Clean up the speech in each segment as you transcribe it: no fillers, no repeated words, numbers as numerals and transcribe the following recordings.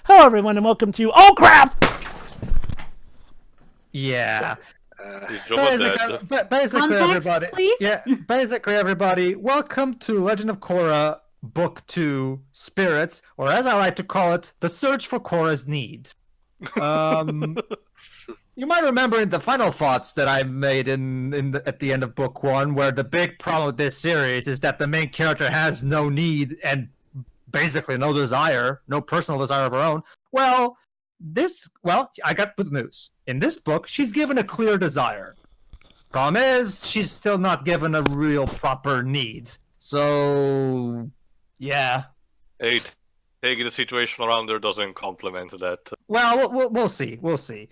Hello, everyone, and welcome to... Oh, crap! Yeah. Is Jobba dead? Basically, Context, everybody. please? Yeah, basically, everybody. Welcome to Legend of Korra, Book 2, Spirits, or as I like to call it, The Search for Korra's Need. You might remember in the final thoughts that I made at the end of Book 1, where the big problem with this series is that the main character has no need and basically no desire, no personal desire of her own. Well, I got good news. In this book, she's given a clear desire. Problem is, she's still not given a real proper need. So, yeah. Taking the situation around her doesn't complement that. Well, we'll see. We'll see.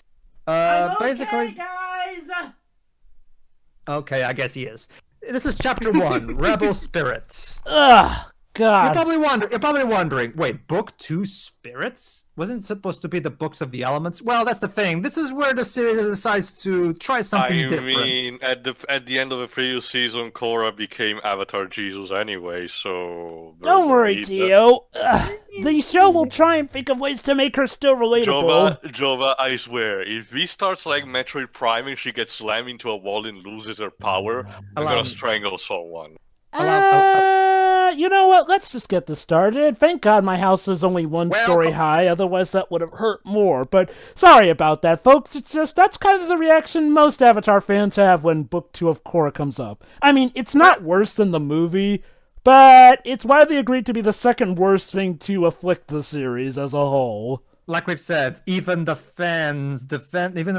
Basically, guys! Okay, I guess he is. This is chapter 1, Rebel Spirit. Ugh, God. You're probably wondering, wait, Book 2 Spirits? Wasn't it supposed to be the Books of the Elements? Well, that's the thing. This is where the series decides to try something different. I mean, at the end of the previous season, Korra became Avatar Jesus anyway, so... Don't worry, Tio. The show will try and think of ways to make her still relatable. Jova, I swear, if we start like Metroid Prime and she gets slammed into a wall and loses her power, I'm gonna strangle someone. You know what? Let's just get this started. Thank God my house is only one story high, otherwise that would have hurt more. But sorry about that, folks. It's just, that's kind of the reaction most Avatar fans have when Book 2 of Korra comes up. I mean, it's not worse than the movie, but it's widely agreed to be the second worst thing to afflict the series as a whole. Like we've said, even the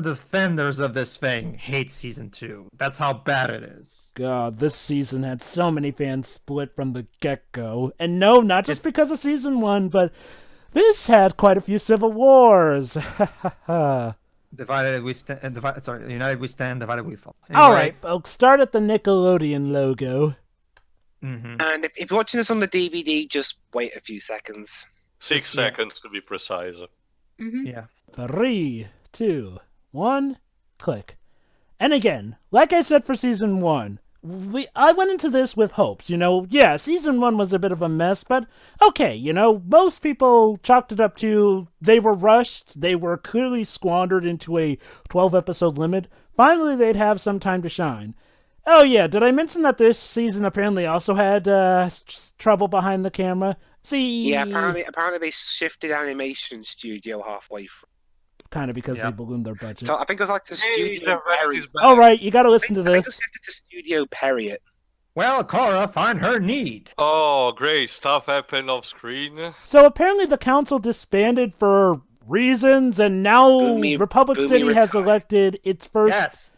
defenders of this thing hate season 2. That's how bad it is. God, this season had so many fans split from the get-go. And no, not just because of season 1, but this had quite a few civil wars. United we stand, divided we fall. Anyway. Alright, folks, start at the Nickelodeon logo. Mm-hmm. And if you're watching this on the DVD, just wait a few seconds. 6 seconds to be precise. Mm-hmm. Yeah. 3, 2, 1, click. And again, like I said for season 1, I went into this with hopes. Yeah, season 1 was a bit of a mess, but okay, most people chalked it up to they were rushed, they were clearly squandered into a 12-episode limit. Finally, they'd have some time to shine. Oh yeah, did I mention that this season apparently also had trouble behind the camera? See, yeah, apparently they shifted animation studio halfway through. Kind of because they ballooned their budget. So I think it was like the studio. All right, you got to listen to this. The studio parry it. Well, Korra, find her need. Oh, great stuff happened off screen. So apparently the council disbanded for reasons, and now Republic City has elected its first. Yes.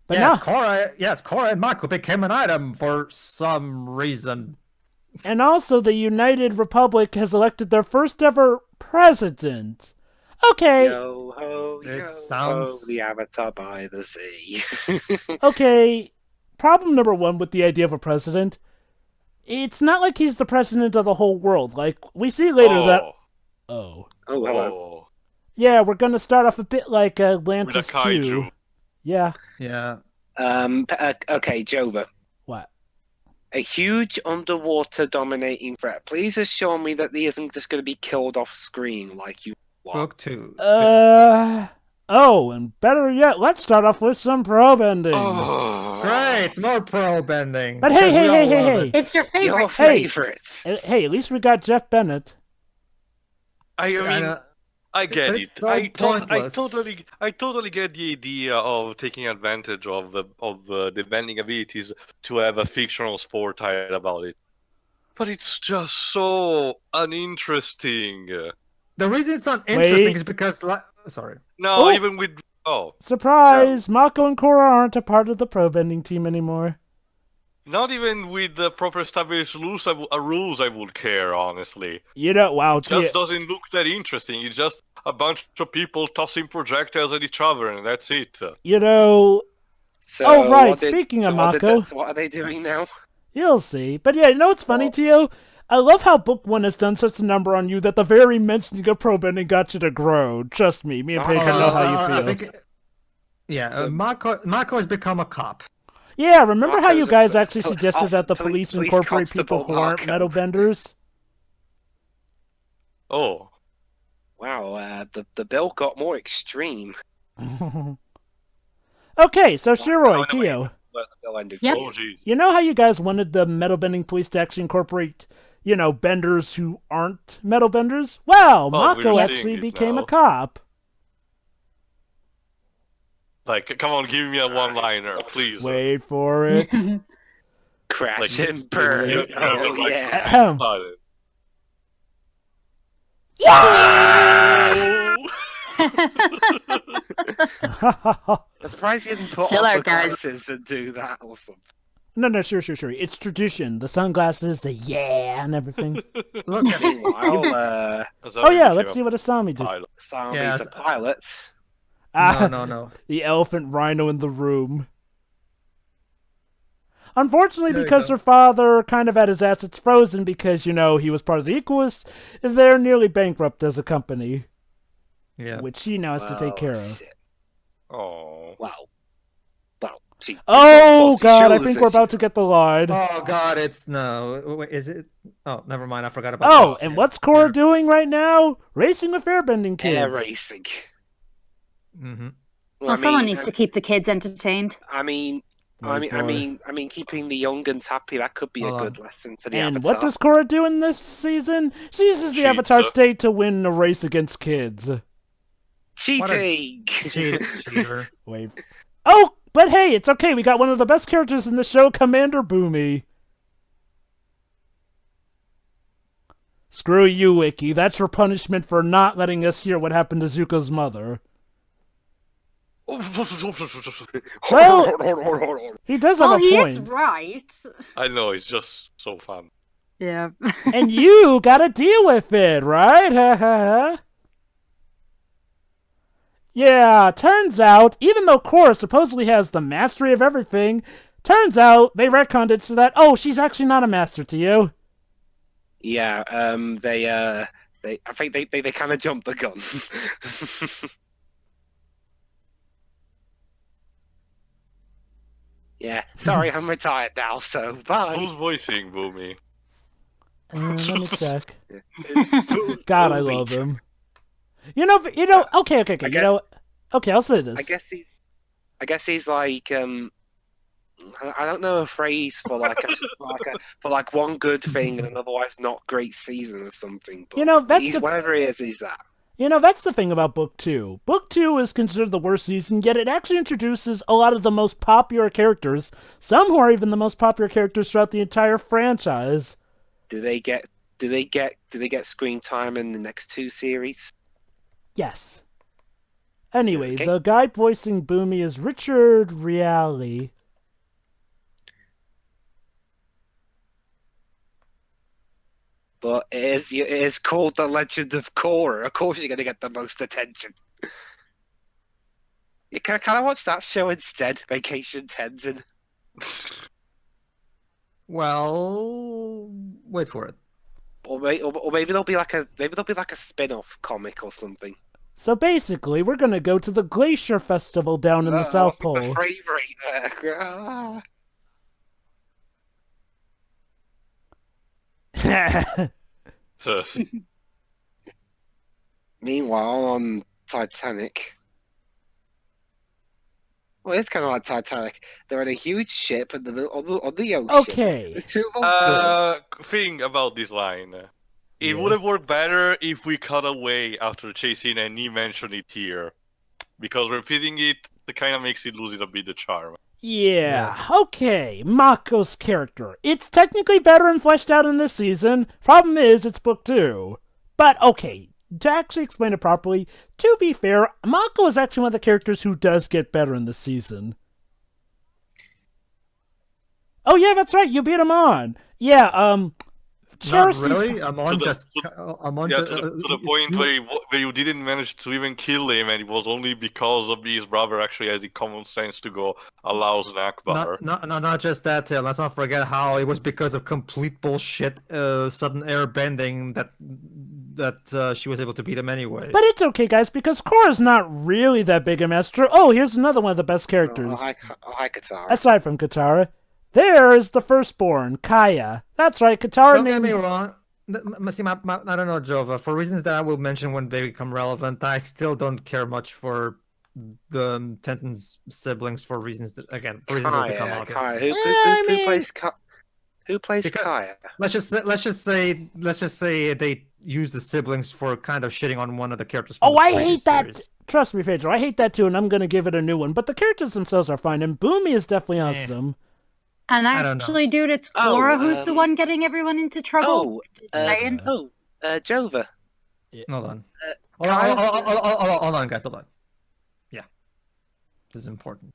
But Korra and Mako became an item for some reason. And also, the United Republic has elected their first ever president. Okay. Yo ho, ho, the Avatar by the sea. Okay. Problem number 1 with the idea of a president. It's not like he's the president of the whole world. Like, we see later that... Oh, hello. Yeah, we're gonna start off a bit like Atlantis 2. Yeah. Yeah. Okay, Jova. What? A huge underwater dominating threat. Please assure me that he isn't just going to be killed off screen like you want. Book 2. And better yet, let's start off with some probe ending. Oh. Great, more probe ending. But hey. It's your favorite. Your favorites. Hey, at least we got Jeff Bennett. I get it. So I pointless. totally get the idea of taking advantage of the bending abilities to have a fictional sport title about it, but it's just so uninteresting. The reason it's not interesting is because, sorry. No, even with Surprise! Mako and Korra aren't a part of the probe ending team anymore. Not even with the proper established rules, I would care, honestly. Wow, it just doesn't look that interesting. It's just a bunch of people tossing projectiles at each other, and that's it. So Speaking of Mako... What are they doing now? You'll see. But yeah, what's funny, Tio? I love how Book 1 has done such a number on you that the very mentioning of probe ending got you to grow. Trust me and Paper know how you feel. Mako has become a cop. Yeah, remember how you guys actually suggested that the police incorporate people who aren't metal benders? Oh. Wow, the bill got more extreme. Okay, so Shiroi, no, Tio, Where the bill ended. Yep. Oh, geez. you know how you guys wanted the metal bending police to actually incorporate, benders who aren't metal benders? Well, Well, Mako we're actually seeing it became a now. cop. Like, come on, give me a one-liner, please. Wait for it. Crash Like, and burn. You have the Oh, right yeah. to Ahem. start it. I'm surprised you didn't put Chill other out, guys. characters to do that or something. No, sure. It's tradition. The sunglasses, the yeah, and everything. Look at me. Meanwhile, Oh yeah, let's see what Asami did. Pilot. Zombies Yes. are pilots. Ah, No. the elephant rhino in the room. Unfortunately, There you because go. her father kind of had his assets frozen because, he was part of the Equalists, they're nearly bankrupt as a company, Yeah. which she now has to take care of. Shit. Oh. Well, see. Oh, well, God, I surely think this- we're about to get the line. Oh God, it's no. Wait, is it? Oh, never mind. I forgot about. Oh, this. and Yeah. what's Korra doing right now? Racing with airbending kids. air racing. Mm-hmm. Well, someone needs to keep the kids entertained. I mean, keeping the young'uns happy, that could be a Hold good lesson for the And Avatar. what does Korra do in this season? She uses the Cheats, Avatar huh? state to win a race against kids. Cheating! Cheater. Wait. Oh, but hey, it's okay. We got one of the best characters in the show, Commander Boomy. Screw you, Wiki. That's your punishment for not letting us hear what happened to Zuko's mother. Well, he does have Oh, a he is point. right. I know, it's just so fun. Yeah. And you gotta deal with it, right? Ha ha ha. Yeah, turns out, even though Korra supposedly has the mastery of everything, turns out they retconned it so that, oh, she's actually not a master to you. Yeah, I think they kind of jumped the gun. Yeah, sorry, I'm retired now, so bye. Who's voicing Boomy? Let me check. It's God, I Boomy. love him. Okay, I guess- okay, I'll say this. I guess he's like I don't know a phrase for for like one good thing and an otherwise not great season or something. But that's he's the whatever he is, he's that. That's the thing about Book 2. Book 2 is considered the worst season, yet it actually introduces a lot of the most popular characters, some who are even the most popular characters throughout the entire franchise. Do they get screen time in the next two series? Yes. Anyway, Okay. the guy voicing Boomy is Richard Reale. But it is called The Legend of Korra. Of course, you're going to get the most attention. Can I watch that show instead? Vacation Tenzin. Well, wait for it. Or maybe there'll be like a spin-off comic or something. So basically, we're gonna go to the Glacier Festival down in the South What's Pole. the frame rate there? So, Meanwhile, on Titanic. Well, it's kind of like Titanic. They're in a huge ship in the middle on the ocean. Okay. The two of them. thing about this line. It Yeah. would have worked better if we cut away after chasing and he mentioned it here. Because repeating it kind of makes it lose it a bit the charm. Yeah, okay, Mako's character. It's technically better and fleshed out in this season. Problem is, it's book 2. But okay, to actually explain it properly, to be fair, Mako is actually one of the characters who does get better in this season. Oh yeah, that's right, you beat him on. Yeah, Not Cherys's- really. I'm on To the- just. to- I'm on. Yeah, ju- to the point where you didn't manage to even kill him, and it was only because of his brother actually has the common sense to go allows an Akbar. Not just that. Let's not forget how it was because of complete bullshit, sudden air bending that she was able to beat him anyway. But it's okay, guys, because Korra's not really that big a master. Oh, here's another one of the best characters. Hi, Katara. Aside from Katara, there is the firstborn, Kaya. That's right, Katara Don't get me named... wrong. I don't know, Jova. For reasons that I will mention when they become relevant, I still don't care much for the Tenzin's siblings for reasons that, again, for reasons that become obvious. Kaya. Who plays Because- Kaya? Let's just say they use the siblings for kind of shitting on one of the characters. From Oh, the I previous hate that. series. Trust me, Pedro, I hate that too, and I'm gonna give it a new one. But the characters themselves are fine, and Boomy is definitely awesome. And I don't know. actually, dude, it's Korra who's the one getting everyone into trouble. Saying. Jova. Hold on. Kaya- Hold on, guys. Hold on. Yeah, this is important.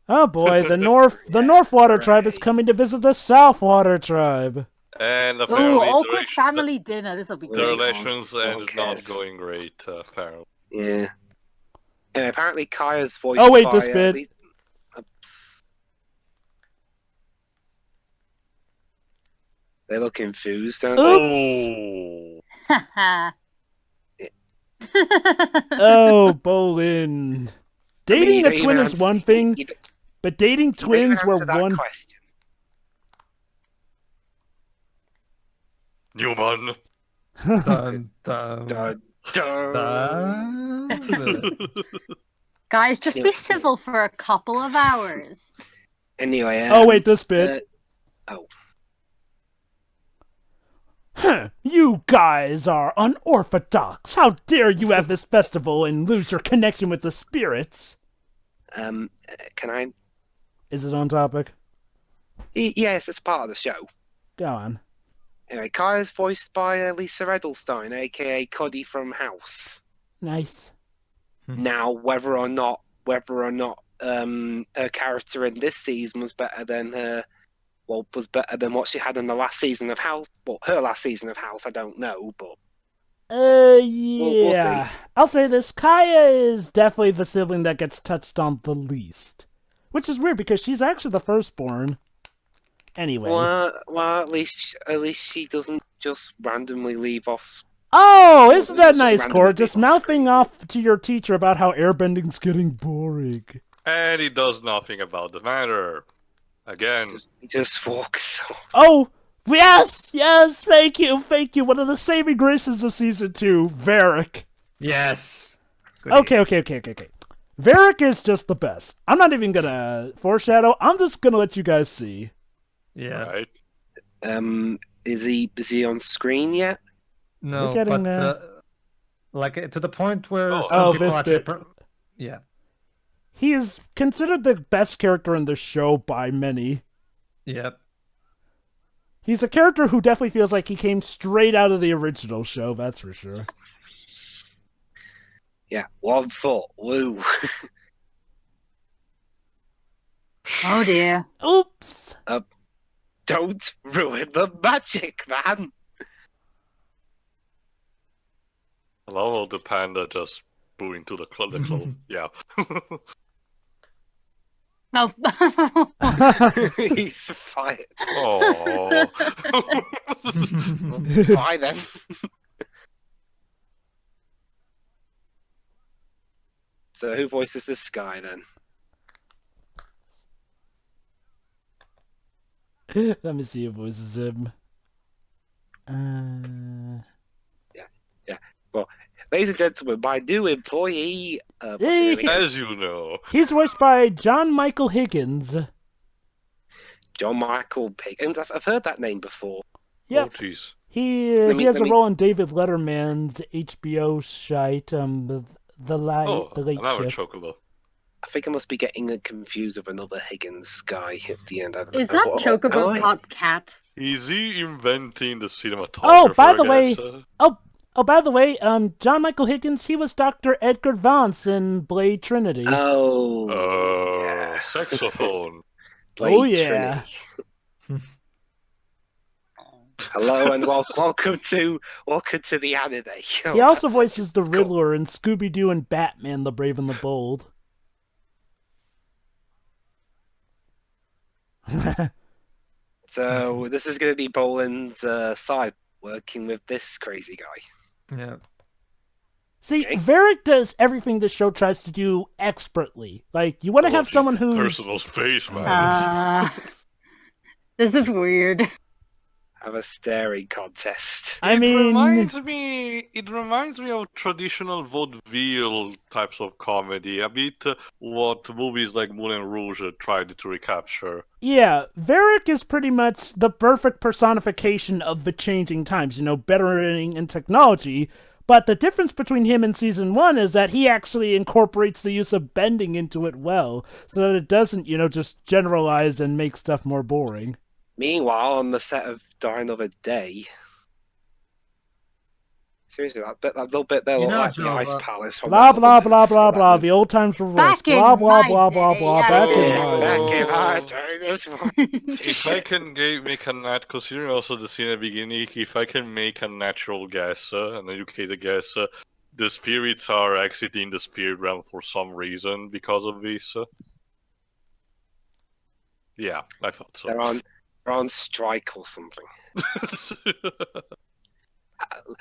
Oh boy, the North Water Tribe is coming to visit the South Water Tribe. And Ooh, apparently awkward family dinner. This will be the great. relations No one is not cares. going great, apparently. Yeah. And apparently Kaya's voiced Oh, wait, by, this bit. They look infused, don't Oops. Oh, Oh, Bolin. Dating a twin is one thing, but dating twins were one. Question. Newman. Dun, dun, Dun, dun. dun. Guys, just be civil for a couple of hours. Anyway. Oh, wait, this bit. oh. Huh, you guys are unorthodox. How dare you have this festival and lose your connection with the spirits? Can I? Is it on topic? Yes, it's part of the show. Go on. Anyway, Kaya's voiced by Lisa Edelstein, aka Cuddy from House. Nice. Now, whether or not her character in this season was better than what she had in the last season of House. Well, her last season of House, I don't know, but Yeah. we'll see. I'll say this. Kaya is definitely the sibling that gets touched on the least. Which is weird because she's actually the firstborn. Anyway. well, at least she doesn't just randomly leave off. Oh, isn't that nice, Random Cora? Just people. mouthing off to your teacher about how airbending's getting boring. And he does nothing about the matter. Again. He just walks off. Oh, yes, thank you. One of the saving graces of season 2, Varric. Yes. Good Okay. Varric is just the best. I'm not even gonna foreshadow. I'm just gonna let you guys see. Yeah. Right? Is he on screen yet? No, We're getting but there. like to the point where Oh, some people this actually. bit. Yeah. He is considered the best character in the show by many. Yep. He's a character who definitely feels like he came straight out of the original show, that's for sure. Yeah, 1 foot. Woo. Oh dear. Oops. Don't ruin the magic, man. Hello, the panda just booing to the club. Yeah. Oh. He's fired. Oh. Bye then. So who voices this guy then? Let me see who voices him. Well, ladies and gentlemen, my new employee. What's his Hey. name again? As you know. He's voiced by John Michael Higgins. John Michael Pickens. I've heard that name before. Yep. Oh, jeez. He has a role in David Letterman's HBO shite, the late another shift. chocolate. I think I must be getting confused with another Higgins guy at the end. Is that Chocobo Pop Cat? Is he inventing the cinematographer? Oh, by the I way, guess? by the way, John Michael Higgins, he was Dr. Edgar Vance in Blade Trinity. Oh, yeah. Saxophone. Blade Oh, yeah. Trinity. Hello and welcome to the anime. He also voices the Riddler in Scooby-Doo and Batman: The Brave and the Bold. So this is going to be Boland's side working with this crazy guy. Yeah. See, Okay. Varric does everything the show tries to do expertly. Like, you want to have someone who's... Personal space, man. This is weird. have a staring contest. I It mean, reminds me of traditional vaudeville types of comedy, a bit what movies like Moulin Rouge tried to recapture. yeah, Varric is pretty much the perfect personification of the changing times, bettering in technology. But the difference between him and season 1 is that he actually incorporates the use of bending into it well, so that it doesn't, just generalize and make stuff more boring. Meanwhile, on the set of Die Another Day, seriously, that little bit there looked like the Jova, Ice Palace. From Blah, that blah, other blah, movie, blah, right? blah. The old times were worse. Back in Blah, blah, my blah, blah, day, blah. yeah. Back in Oh. my Back day. in my day, this one. If I can make a considering also the scene at the beginning, if I can make a natural guess, an educated guess, the spirits are exiting the spirit realm for some reason because of this. Yeah, I thought so. They're on strike or something.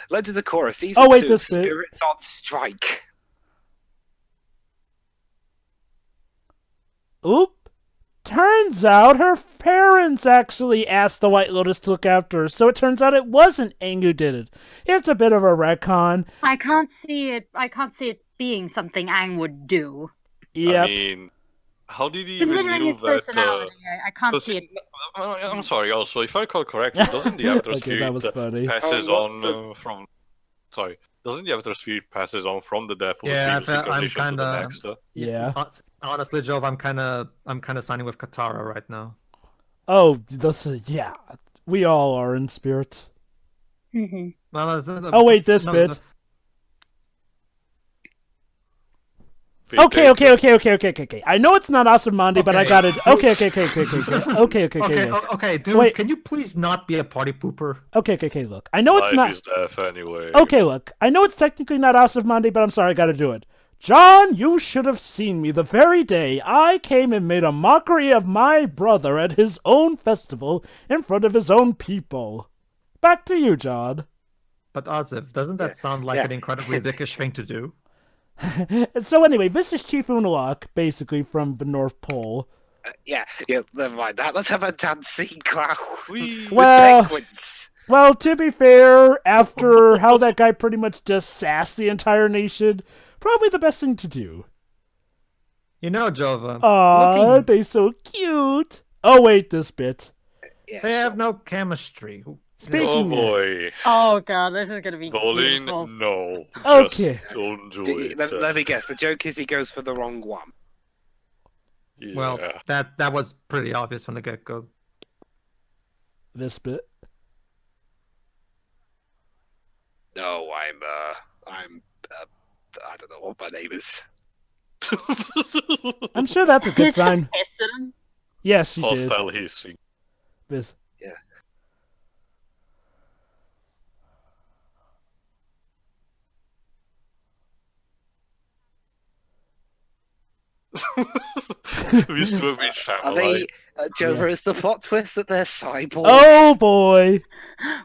Legend of Korra season Oh, wait, 2, this bit. Spirits on strike. Oop. Turns out her parents actually asked the White Lotus to look after her, so it turns out it wasn't Aang who did it. It's a bit of a retcon. I can't see it being something Aang would do. Yep. I mean, how did he even Considering knew his that? personality, I can't see it. I'm sorry. Also, if I recall correctly, doesn't the Avatar Okay, spirit that was funny. passes Oh, on from? Sorry, doesn't the Avatar spirit passes on from the death of Yeah, the previous I'm incarnation to the kinda- next? Yeah. Honestly, Jove, I'm kind of signing with Katara right now. Oh, yeah. We all are in spirit. Mhm. Well, Oh, wait, this bit. Okay. I know it's not Asumandi, but I Okay. got it. Okay. Okay, dude, Wait. can you please not be a party pooper? Okay, look. I know it's Life not... is death anyway. Okay, look. I know it's technically not Asumandi, but I'm sorry, I gotta do it. John, you should have seen me the very day I came and made a mockery of my brother at his own festival in front of his own people. Back to you, John. But Azif, doesn't that sound like yeah. an incredibly dickish thing to do? So anyway, this is Chief Unalaq, basically from the North Pole. Yeah, never mind that. Let's have a dancing clown with Well- penguins. Well, to be fair, after how that guy pretty much just sassed the entire nation, probably the best thing to do. You know, Jova, Aw, looking, they so cute. Oh wait, this bit. Yeah, they sure. have no chemistry. Speaking Oh of- boy, Oh god, this is gonna be Colin, beautiful. no. Okay. Just don't do it. Let me guess. The joke is he goes for the wrong one. Yeah. Well, that was pretty obvious from the get-go. This bit. No, I'm I don't know what my name is. I'm sure that's a good It's sign. just pissed at him. Yes, she did. Hostile hissing. This. These two have been Are channelized. they, Jover, is the plot twist that they're cyborgs? Oh boy.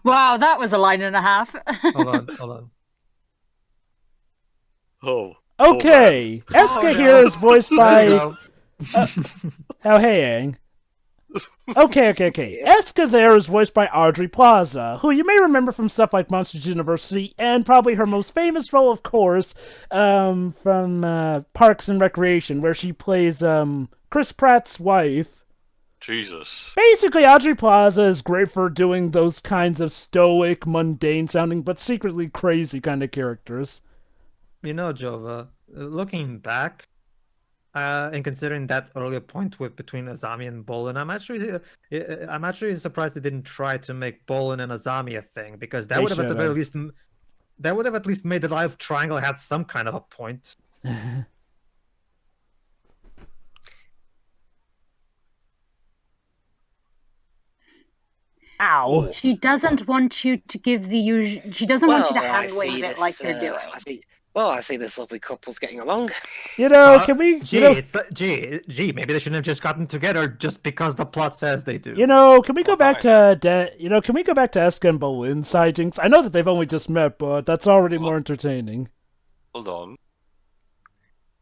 Wow, that was a line and a half. Hold on. Oh. Okay. Eska Oh, no. here is voiced There you by. go. Oh hey, Aang. Okay. Eska there is voiced by Audrey Plaza, who you may remember from stuff like Monsters University, and probably her most famous role, of course, from Parks and Recreation, where she plays Chris Pratt's wife. Jesus. Basically, Audrey Plaza is great for doing those kinds of stoic, mundane-sounding, but secretly crazy kind of characters. You know, Jova, looking back, and considering that earlier point between Azami and Bolin, I'm actually surprised they didn't try to make Bolin and Azami a thing, because that They would have at the should very have. least that would have at least made the life triangle had some kind of a point. Ow. She doesn't want you to give the usual. She doesn't want you to I hand see wave it this, like they're doing. I see this lovely couple's getting along. You know, can we... Gee, You know, maybe they shouldn't have just gotten together just because the plot says they do. can we go back to can we go back to Eska and Bolin's sightings? I know that they've only just met, but that's already more entertaining. Hold on.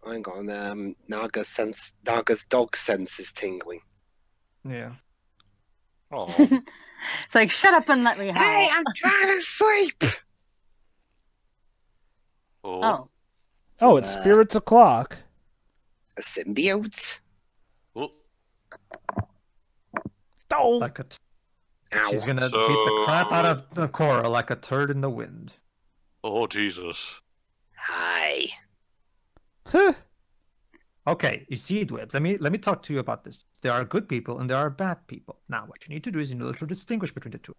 Hang on, Naga's dog sense is tingling. Yeah. Oh. It's like, shut up and let me Hey, help. I'm trying to sleep. Oh. Oh, it's Spirit's o'clock. A symbiote. Oh, Oh, Like a Ow. she's gonna So- beat the crap out of the Korra like a turd in the wind. oh Jesus. Hi. huh. Okay, you see, Dwebs, let me talk to you about this. There are good people and there are bad people. Now, what you need to do is you need to distinguish between the two.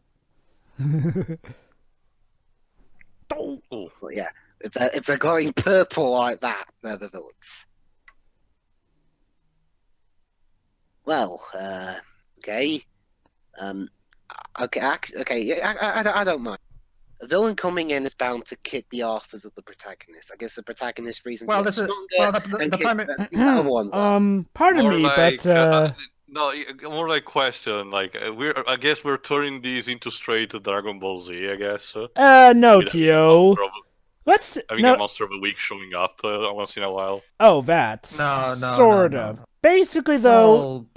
Oh. Oh, Well, yeah. If they're glowing purple like that, they're the villains. Well, okay. Okay. Yeah, I don't mind. A villain coming in is bound to kick the asses of the protagonist. I guess the protagonist reason. Well, to get this is stronger the and kick primary. the other ones off. Pardon more me, like, but no, more like question. Like I guess we're turning these into straight Dragon Ball Z. I guess. no, With Tio. Let's having no. a monster of the week showing up once in a while. Oh, that. No, Sort of. no. Basically, though. Well,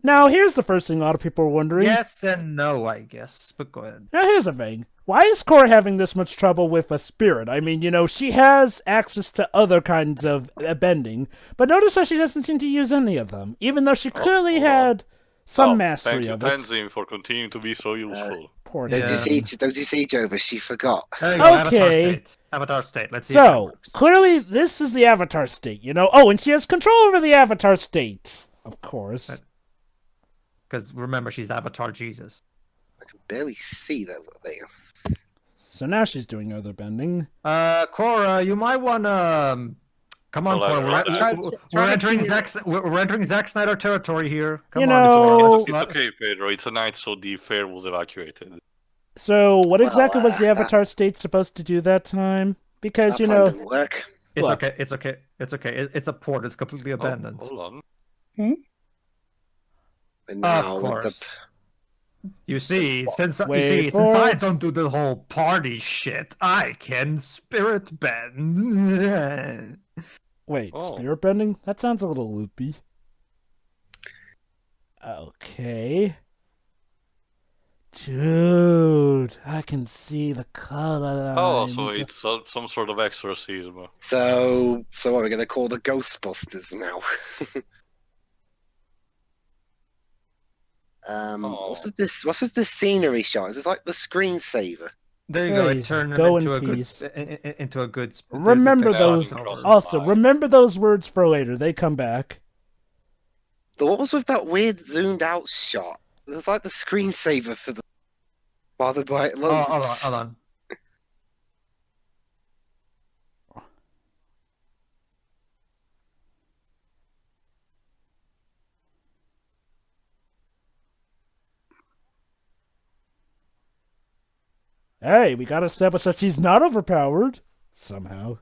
Now, here's the first thing a lot of people are wondering. yes and no, I guess. But go ahead. Now, here's the thing. Why is Korra having this much trouble with a spirit? I mean, she has access to other kinds of bending, but notice how she doesn't seem to use any of them, even though she clearly hold on. had some mastery Thanks of to it. Tenzin for continuing to be so useful. Poor Don't thing. you see, Jova? She forgot. There you go, Avatar Okay. State. Avatar State. Let's see if that So, works. clearly, this is the Avatar state, Oh, and she has control over the Avatar state, of course. Right. Because remember, she's Avatar Jesus. I can barely see that there. So now she's doing other bending. Korra, you might wanna come on, Well, Korra. We're entering Zack Snyder territory here. Come You on, know- It's okay, Pedro. It's a night, so the fair was evacuated. So, what Well, exactly was the Avatar state supposed to do that time? Because, That plan didn't work. It's Look. okay. It's okay. It's okay. It's a port. It's completely abandoned. Oh, hold on. And now Of with course. You see, since Wait since for- I don't do the whole party shit, I can spirit bend. wait, Oh. spirit bending? That sounds a little loopy. Okay. Dude, I can see the color Oh, lines. so it's some sort of exorcism. So what are we gonna call the Ghostbusters now? What's with this scenery shot? Is this like the screensaver? There you go. Hey, It turned them go into in a good peace. into a good. Remember the those- crossover. Also, remember those words for later. They come back. What was with that weird zoomed out shot? It's like the screensaver for the while the bright Oh, loads. hold on. Hey, we gotta establish that she's not overpowered. Somehow.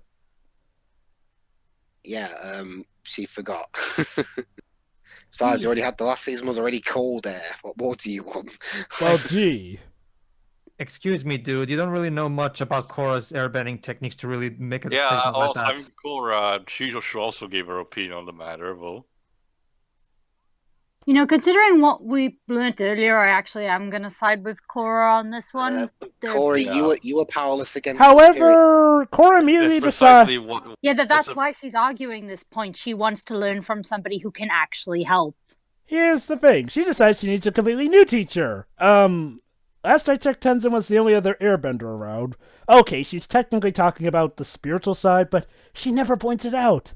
Yeah, she forgot. Besides, you already had the last season was already cold air. What more do you want? Well, gee. Excuse me, dude. You don't really know much about Korra's airbending techniques to really make a Yeah, statement like that. I mean, Korra, she should also give her opinion on the matter, though. Considering what we learned earlier, I actually am going to side with Korra on this one. They're- Corey, Yeah. you were powerless against the spirit. However, Korra immediately That's decides. precisely what. Yeah, that's a- why she's arguing this point. She wants to learn from somebody who can actually help. Here's the thing. She decides she needs a completely new teacher. Last I checked, Tenzin was the only other airbender around. Okay, she's technically talking about the spiritual side, but she never points it out.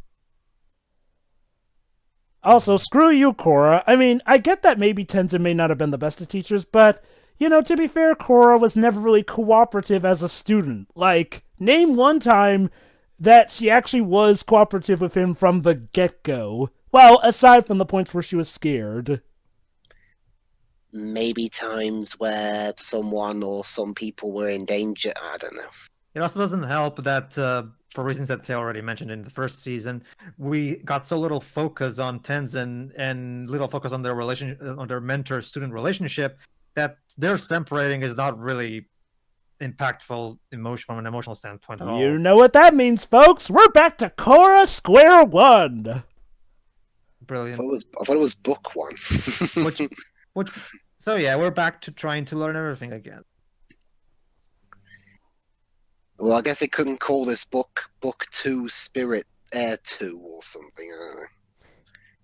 Also, screw you, Korra. I mean, I get that maybe Tenzin may not have been the best of teachers, but, to be fair, Korra was never really cooperative as a student. Like, name one time that she actually was cooperative with him from the get-go. Well, aside from the points where she was scared. Maybe times where someone or some people were in danger. I don't know. It also doesn't help that, for reasons that they already mentioned in the first season, we got so little focus on Tenzin and little focus on their on their mentor-student relationship, that their separating is not really impactful from an emotional standpoint at all. You know what that means, folks. We're back to Korra square one. I Brilliant. thought it was book one. Which So yeah, we're back to trying to learn everything again. Well, I guess they couldn't call this book 2 Spirit Air 2 or something.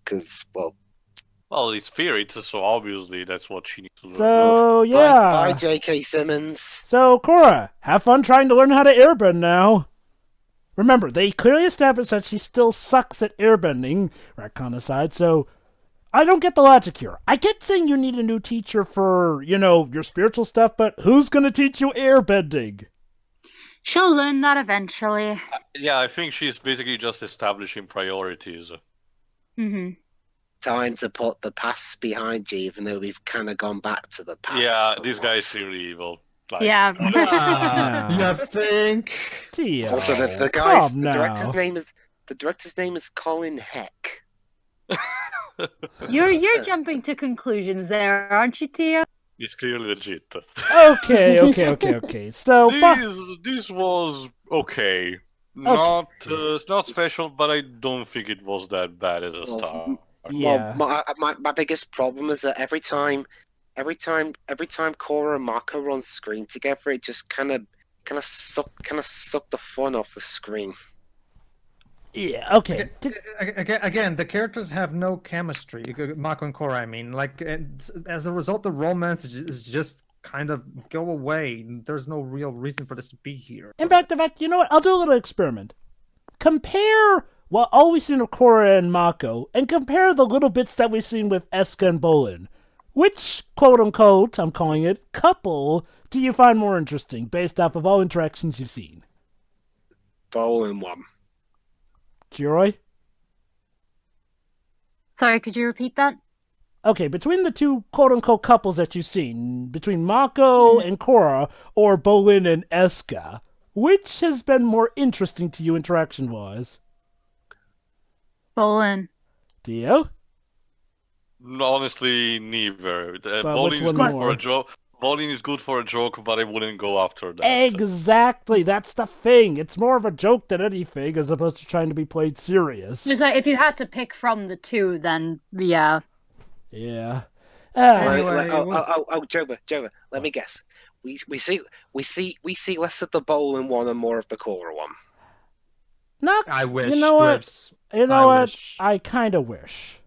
Because, well... Well, it's spirits, so obviously that's what she needs to learn. So, yeah. Bye, J.K. Simmons. So, Korra, have fun trying to learn how to airbend now. Remember, they clearly established that she still sucks at airbending, retcon aside, so I don't get the logic here. I get saying you need a new teacher for, your spiritual stuff, but who's gonna teach you airbending? She'll learn that eventually. Yeah, I think she's basically just establishing priorities. Mm-hmm. Time to put the past behind you, even though we've kind of gone back to the past. Yeah, somewhat. this guy is really evil. Like, Yeah. You think? Tio, Also, the director's name is Colin Heck. You're jumping to conclusions there, aren't you, Tia? He's clearly legit. Okay. So, This was okay. Not special, but I don't think it was that bad as a start. yeah. Well, my biggest problem is that every time Korra and Mako are on screen together, it just kind of suck the fun off the screen. Yeah, okay. Again, the characters have no chemistry. Mako and Korra, I mean. Like, as a result, the romance is just kind of go away. There's no real reason for this to be here. In fact, you know what? I'll do a little experiment. Compare all we've seen of Korra and Mako, and compare the little bits that we've seen with Eska and Bolin. Which, quote-unquote, I'm calling it, couple do you find more interesting, based off of all interactions you've seen? Bolin one. Jiroi? Sorry, could you repeat that? Okay, between the two quote-unquote couples that you've seen, between Mako and Korra, or Bolin and Eska, which has been more interesting to you interaction-wise? Bolin. Dio? Honestly, neither. But Bowling which is one good more? for a joke. Bowling is good for a joke, but I wouldn't go after that. Exactly, that's the thing. It's more of a joke than anything, as opposed to trying to be played serious. It's like, if you had to pick from the two, then yeah. Yeah. Anyway, Jova, let me guess. We see less of the Bolin one and more of the Korra one. Not. I wish. You know what? Strips. You know what? wish. I kind of wish.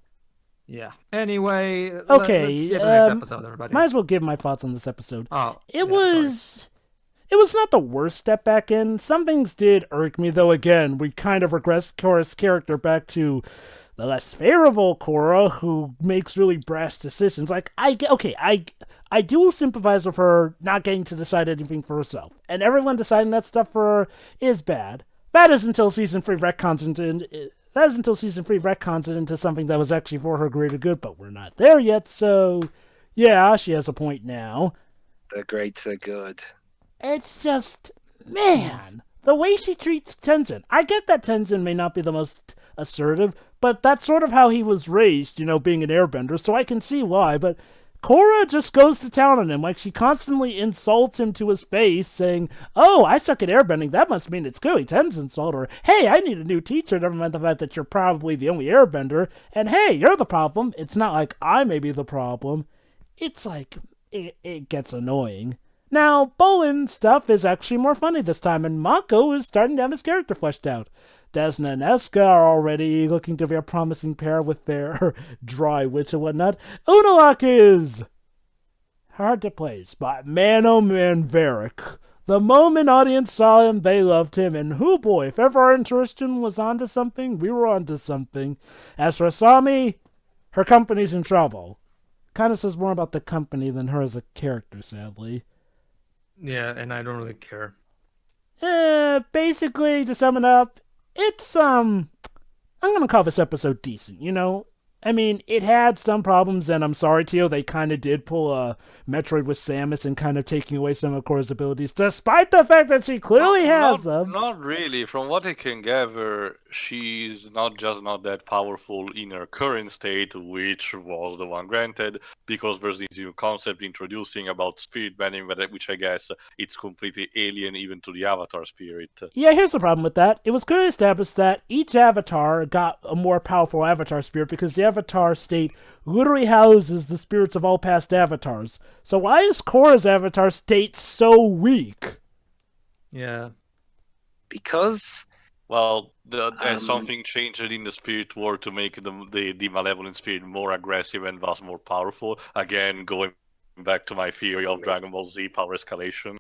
Yeah. Anyway, Okay, let's see the next episode, everybody. Might as well give my thoughts on this episode. Oh, It yeah, was not the worst step back in. Some things did irk me, though. Again, we kind of regressed Korra's character back to the less favorable Korra, who makes really brash decisions. Like, I do sympathize with her not getting to decide anything for herself, and everyone deciding that stuff for her is bad. That is until season 3 retcons it into something that was actually for her greater good, but we're not there yet, so yeah, she has a point now. The greats are good. It's just, man, the way she treats Tenzin. I get that Tenzin may not be the most assertive, but that's sort of how he was raised, being an airbender, so I can see why, but Korra just goes to town on him, like she constantly insults him to his face, saying, "Oh, I suck at airbending, that must mean it's clearly Tenzin's fault," or, "Hey, I need a new teacher, never mind the fact that you're probably the only airbender," and, "Hey, you're the problem." It's not like I may be the problem. It's like, it gets annoying. Now, Bolin's stuff is actually more funny this time, and Mako is starting to have his character fleshed out. Desna and Eska are already looking to be a promising pair with their dry witch and whatnot. Unalaq is hard to place, but man oh man, Varric. The moment audience saw him, they loved him, and hoo boy, if ever our intuition was onto something, we were onto something. As for Asami, her company's in trouble. Kind of says more about the company than her as a character, sadly. Yeah, and I don't really care. Basically, to sum it up, it's, I'm gonna call this episode decent, I mean, it had some problems, and I'm sorry, Tio, they kind of did pull a Metroid with Samus and kind of taking away some of Korra's abilities, despite the fact that she clearly has them. Not really. From what I can gather, she's not that powerful in her current state, which was the one granted, because there's this new concept introducing about spirit bending, which I guess it's completely alien even to the Avatar spirit. Yeah, here's the problem with that. It was clearly established that each Avatar got a more powerful Avatar spirit because the Avatar state literally houses the spirits of all past avatars. So why is Korra's avatar state so weak? Yeah. Because Well, there's something changed in the spirit world to make the malevolent spirit more aggressive and thus more powerful. Again, going back to my theory of Dragon Ball Z power escalation.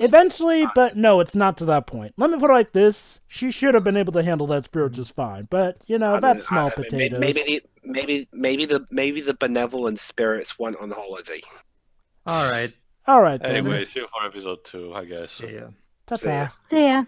Eventually, but no, it's not to that point. Let me put it like this: she should have been able to handle that spirit just fine. But that's small potatoes. Maybe the benevolent spirits went on holiday. All right. All right then. Anyway, see you for episode 2, I guess. Yeah. Ta-ta. See ya.